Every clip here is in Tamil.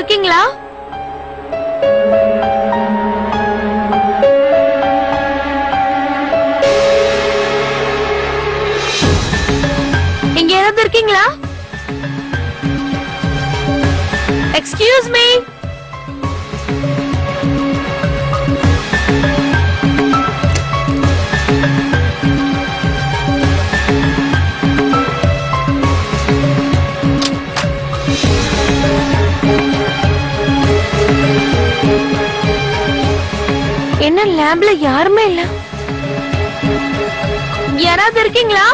இருக்கீங்களா? இங்க யாராவது இருக்கீங்களா? Excuse me. என்ன லேப்ல யாருமே இல்ல. யாராவது இருக்கீங்களா?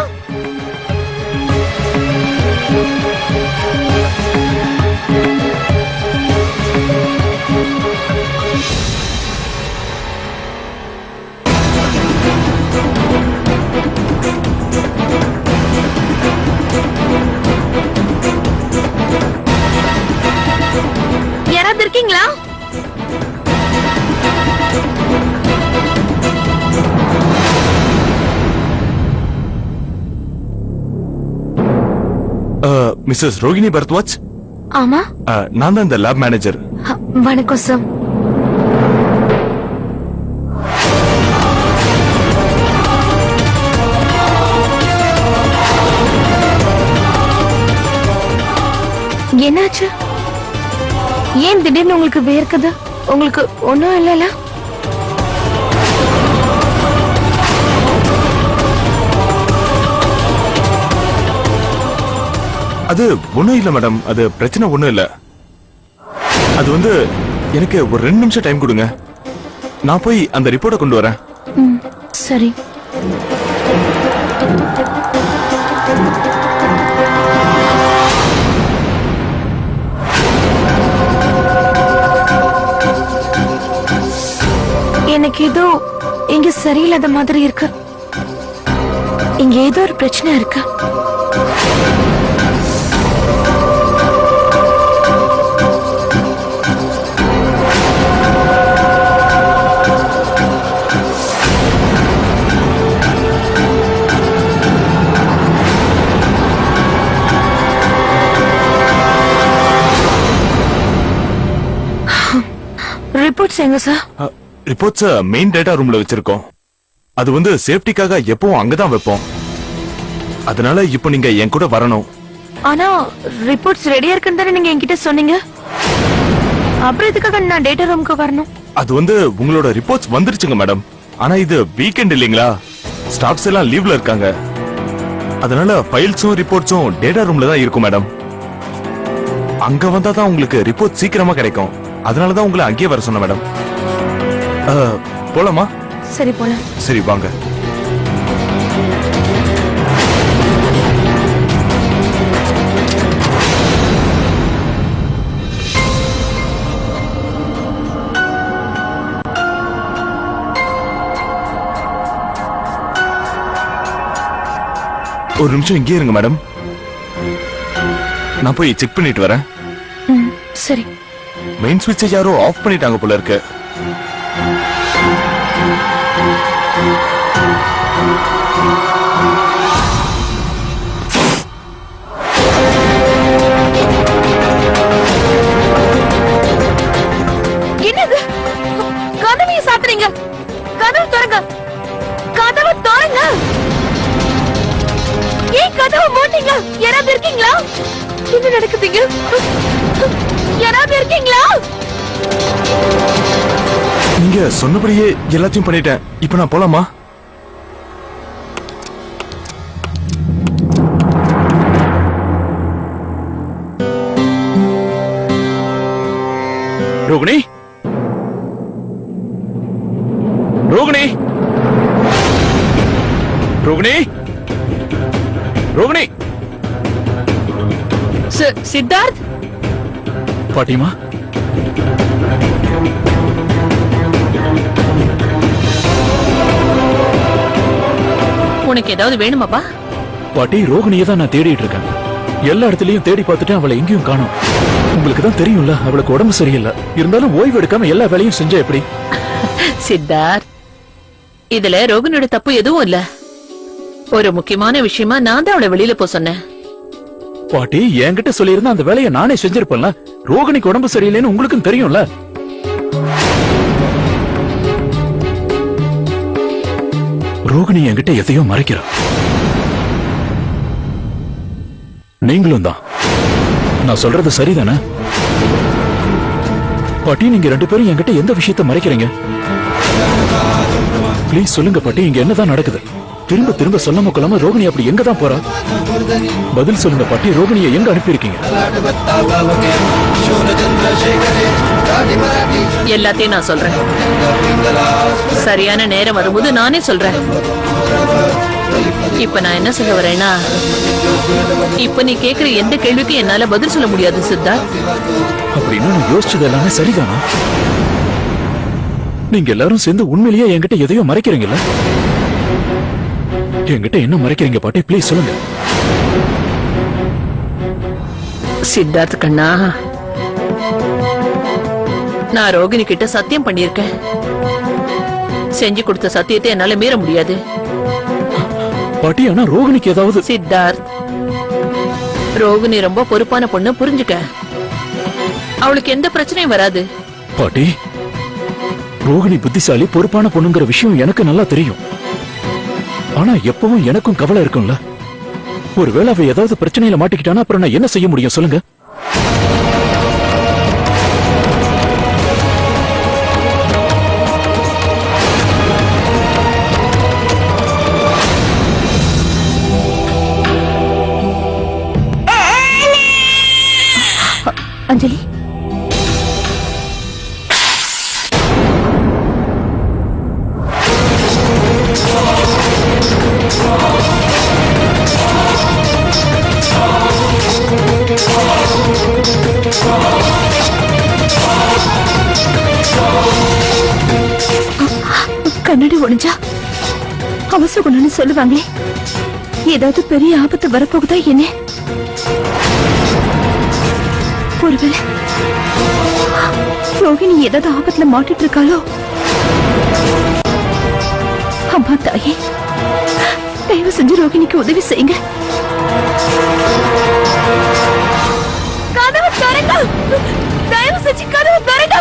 யாராவது இருக்கீங்களா? மிஸ்ஸஸ் ரோகிணி பரத்வாஜ்? ஆமா, நான் தான் இந்த லேப் மேனேஜர். வணக்கம் சார். என்னாச்சு? ஏன் திடீர்னு உங்களுக்கு வேர்க்குது? உங்களுக்கு ஒண்ணும் இல்லல? அது ஒண்ணும் இல்ல மேடம், அது பிரச்சனை ஒண்ணும் இல்ல. அது வந்து எனக்கு ஒரு 2 நிமிஷம் டைம் கொடுங்க, நான் போய் அந்த ரிப்போர்ட்டை கொண்டு வரேன். சரி. எனக்கு ஏதோ இங்க சரியில்லாத மாதிரி இருக்கு. இங்க ஏதோ ஒரு பிரச்சனை இருக்கு. ரிப்போர்ட்ஸ் எங்க சார்? ரிப்போர்ட்ஸ் மெயின் டேட்டா ரூம்ல வச்சிருக்கோம். அது வந்து சேஃப்டிக்காக எப்பவும் அங்கதான் வைப்போம். அதனால இப்போ நீங்க என் கூட வரணும். ஆனா ரிப்போர்ட்ஸ் ரெடியா இருக்குன்னு தானே நீங்க என்கிட்ட சொன்னீங்க. அப்புறம் எதுக்காக நான் டேட்டா ரூமுக்கு வரணும்? அது வந்து உங்களோட ரிப்போர்ட்ஸ் வந்துருச்சுங்க மேடம். ஆனா இது வீக்கெண்ட் இல்லீங்களா, ஸ்டாஃப்ஸ் எல்லாம் லீவ்ல இருக்காங்க. அதனால ஃபைல்ஸும் ரிப்போர்ட்ஸும் டேட்டா ரூம்ல தான் இருக்கும் மேடம். அங்க வந்தா தான் உங்களுக்கு ரிப்போர்ட் சீக்கிரமா கிடைக்கும். அதனாலதான் உங்களை அங்கேயே வர சொன்ன மேடம். போலாமா? சரி போலாம். சரி வாங்க. ஒரு நிமிஷம் இங்கே இருங்க மேடம், நான் போய் செக் பண்ணிட்டு வரேன். சரி. மெயின் ஸ்விட்சை யாரோ ஆஃப் பண்ணிட்டாங்க போல இருக்கு. என்னது? கதவை சாத்துறீங்க? கதவு திறங்க, கதவு திறங்க. ஏன் கதவை மூடுறீங்க? யாராவது இருக்கீங்களா? என்ன நடக்குதுங்க? யாராவது இருக்கீங்களா? நீங்க சொன்னபடியே எல்லாத்தையும் பண்ணிட்டேன். இப்ப நான் போலாமா? ரோகிணி, ரோகிணி, ரோகிணி, ரோகிணி. சித்தார்த். பாட்டிமா, உனக்கு ஏதாவது வேணுமாப்பா? பாட்டி, ரோகிணியை தான் நான் தேடிட்டு இருக்கேன். எல்லா இடத்துலயும் தேடி பார்த்துட்டு அவளை எங்கேயும் காணோம். உங்களுக்கு தான் தெரியும்ல, அவளுக்கு உடம்பு சரியில்லை. இருந்தாலும் ஓய்வு எடுக்காம எல்லா வேலையும் செஞ்சா எப்படி? சித்தார்த், இதுல ரோகிணியோட தப்பு எதுவும் இல்ல. ஒரு முக்கியமான விஷயமா நான் தான் அவளை வெளியில போ சொன்னேன். பாட்டி என்கிட்ட சொல்லியிருந்தா அந்த வேலையை நானே செஞ்சிருப்பேன்ல. ரோகிணிக்கு உடம்பு சரியில்லைன்னு உங்களுக்கும் தெரியும்ல. ரோகிணி என்கிட்ட எதையோ மறைக்கிறா. நீங்களும் தான். நான் சொல்றது சரிதானே? பாட்டி, நீங்க 2 பேரும் என்கிட்ட எந்த விஷயத்தை மறைக்கிறீங்க? ப்ளீஸ் சொல்லுங்க பாட்டி, இங்க என்னதான் நடக்குது? திரும்ப திரும்ப சொல்லாம கொள்ளாம ரோகிணி அப்படி எங்க தான் போறா? பதில் சொல்லுங்க பாட்டி, ரோகிணியை எங்க அனுப்பியிருக்கீங்க? எல்லாத்தையும் நான் சொல்றேன். சரியான நேரம் வரும்போது நானே சொல்றேன். இப்ப நான் என்ன சொல்ல வரேன்னா, இப்ப நீ கேக்குற எந்த கேள்விக்கும் என்னால பதில் சொல்ல முடியாது சித்தார்த். அப்படின்னா நான் யோசிச்சது எல்லாமே சரிதானா? நீங்க எல்லாரும் சேர்ந்து உண்மையிலேயே என்கிட்ட எதையோ மறைக்கிறீங்கல்ல? என்கிட்ட என்ன மறைக்கிறீங்க பாட்டி? ப்ளீஸ் சொல்லுங்க. சித்தார்த் கண்ணா, நான் ரோகிணி கிட்ட சத்தியம் பண்ணிருக்கேன். செஞ்சு கொடுத்த சத்தியத்தை என்னால மீற முடியாது. பாட்டி, ஆனா ரோகிணிக்கு ஏதாவது... சித்தார்த், ரோகிணி ரொம்ப பொறுப்பான பொண்ணு, புரிஞ்சுக்க. அவளுக்கு எந்த பிரச்சனையும் வராது. பாட்டி, ரோகிணி புத்திசாலி பொறுப்பான பொண்ணுங்கிற விஷயம் எனக்கு நல்லா தெரியும். ஆனா எப்பவும் எனக்கும் கவலை இருக்கும்ல. ஒருவேளை அவ ஏதாவது பிரச்சனையில மாட்டிக்கிட்டானா அப்புறம் நான் என்ன செய்ய முடியும் சொல்லுங்க? அஞ்சலி, கண்ணாடி ஒளிஞ்சா அவசர குணம்னு சொல்லுவாங்களே, ஏதாவது பெரிய ஆபத்து வரப்போகுதா என்ன? ஒருவேளை ரோகிணி ஏதாவது ஆபத்துல மாட்டிட்டு இருக்காளோ? அம்மா தாயே, தயவு செஞ்சு ரோகிணிக்கு உதவி செய்யுங்க. கதவு திறங்க, தயவு செஞ்சு கதவு திறங்க.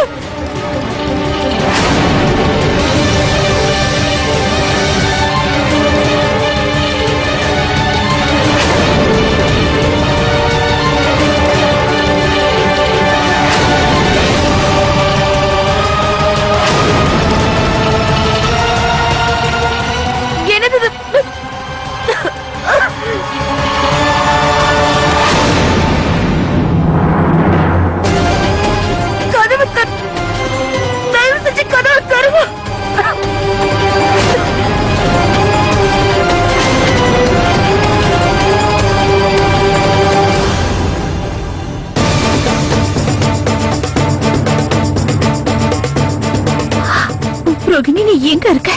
ரோகிணி, நீ எங்க இருக்க?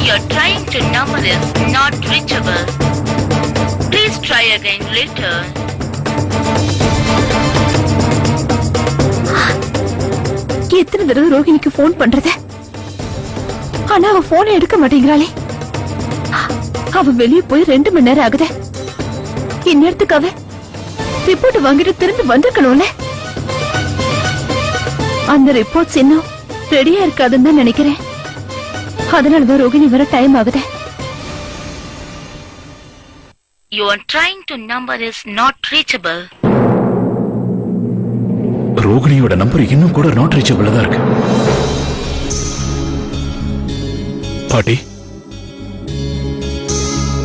Your trying to number is not reachable. Please try again later. எத்தனை தடவை ரோகிணிக்கு போன் பண்றது? ஆனா அவ போன் எடுக்க மாட்டேங்கிறாளே. அவ வெளியே போய் 2 மணி நேரம் ஆகுது. இந்நேரத்துக்கு அவ ரிப்போர்ட் வாங்கிட்டு திரும்பி வந்திருக்கணும்ல. அந்த ரிப்போர்ட்ஸ் இன்னும் ரெடியா இருக்காதுன்னு தான் நினைக்கிறேன். அதனாலதான் ரோகிணி வர டைம் ஆகுது. Your trying to number is not reachable. ரோகிணியோட நம்பர் இன்னும் கூட நாட் ரீச்சபிள் தான் இருக்கு. பாட்டி,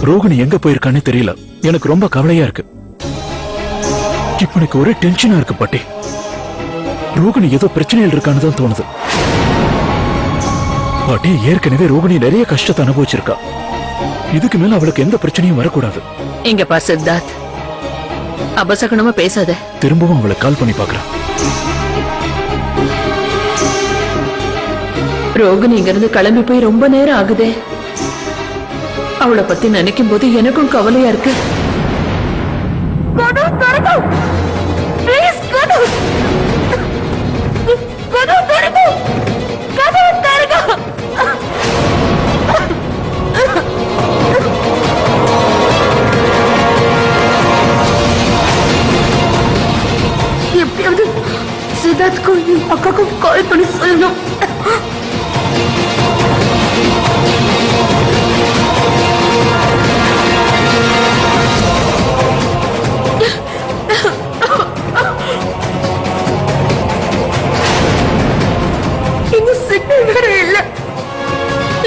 ரோகிணி எங்க போயிருக்கான்னு தெரியல. எனக்கு ரொம்ப கவலையா இருக்கு. இப்ப எனக்கு ஒரே டென்ஷனா இருக்கு பாட்டி. ரோகிணி ஏதோ பிரச்சனையில் இருக்கான்னு தான் தோணுது. பாட்டி, ஏற்கனவே ரோகிணி நிறைய கஷ்டத்தை அனுபவிச்சிருக்கா. இதுக்கு மேல அவளுக்கு எந்த பிரச்சனையும் வரக்கூடாது. இங்க பா சித்தார்த், அபசகனமா பேசாத. திரும்பவும் அவளை கால் பண்ணி பாக்குறேன். ரோகிணி இங்க இருந்து கிளம்பி போய் ரொம்ப நேரம் ஆகுதே. அவளை பத்தி நினைக்கும் போது எனக்கும் கவலையா இருக்கு.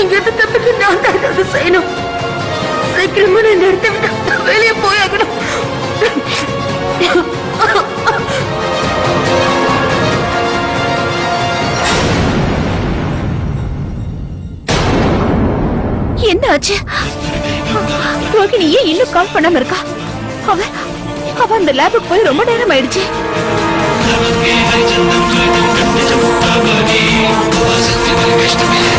இங்க இருந்து தப்பிக்க நான் தான் ஏதாவது செய்யணும். சீக்கிரமா நான் இந்த இடத்தை விட்டு வெளியே போயாகணும். என்ன ஆச்சு? ரோகிணி ஏன் இன்னும் கால் பண்ணாம இருக்கா? அவ அந்த லேபுக்கு போய் ரொம்ப நேரம் ஆயிடுச்சு. Harijan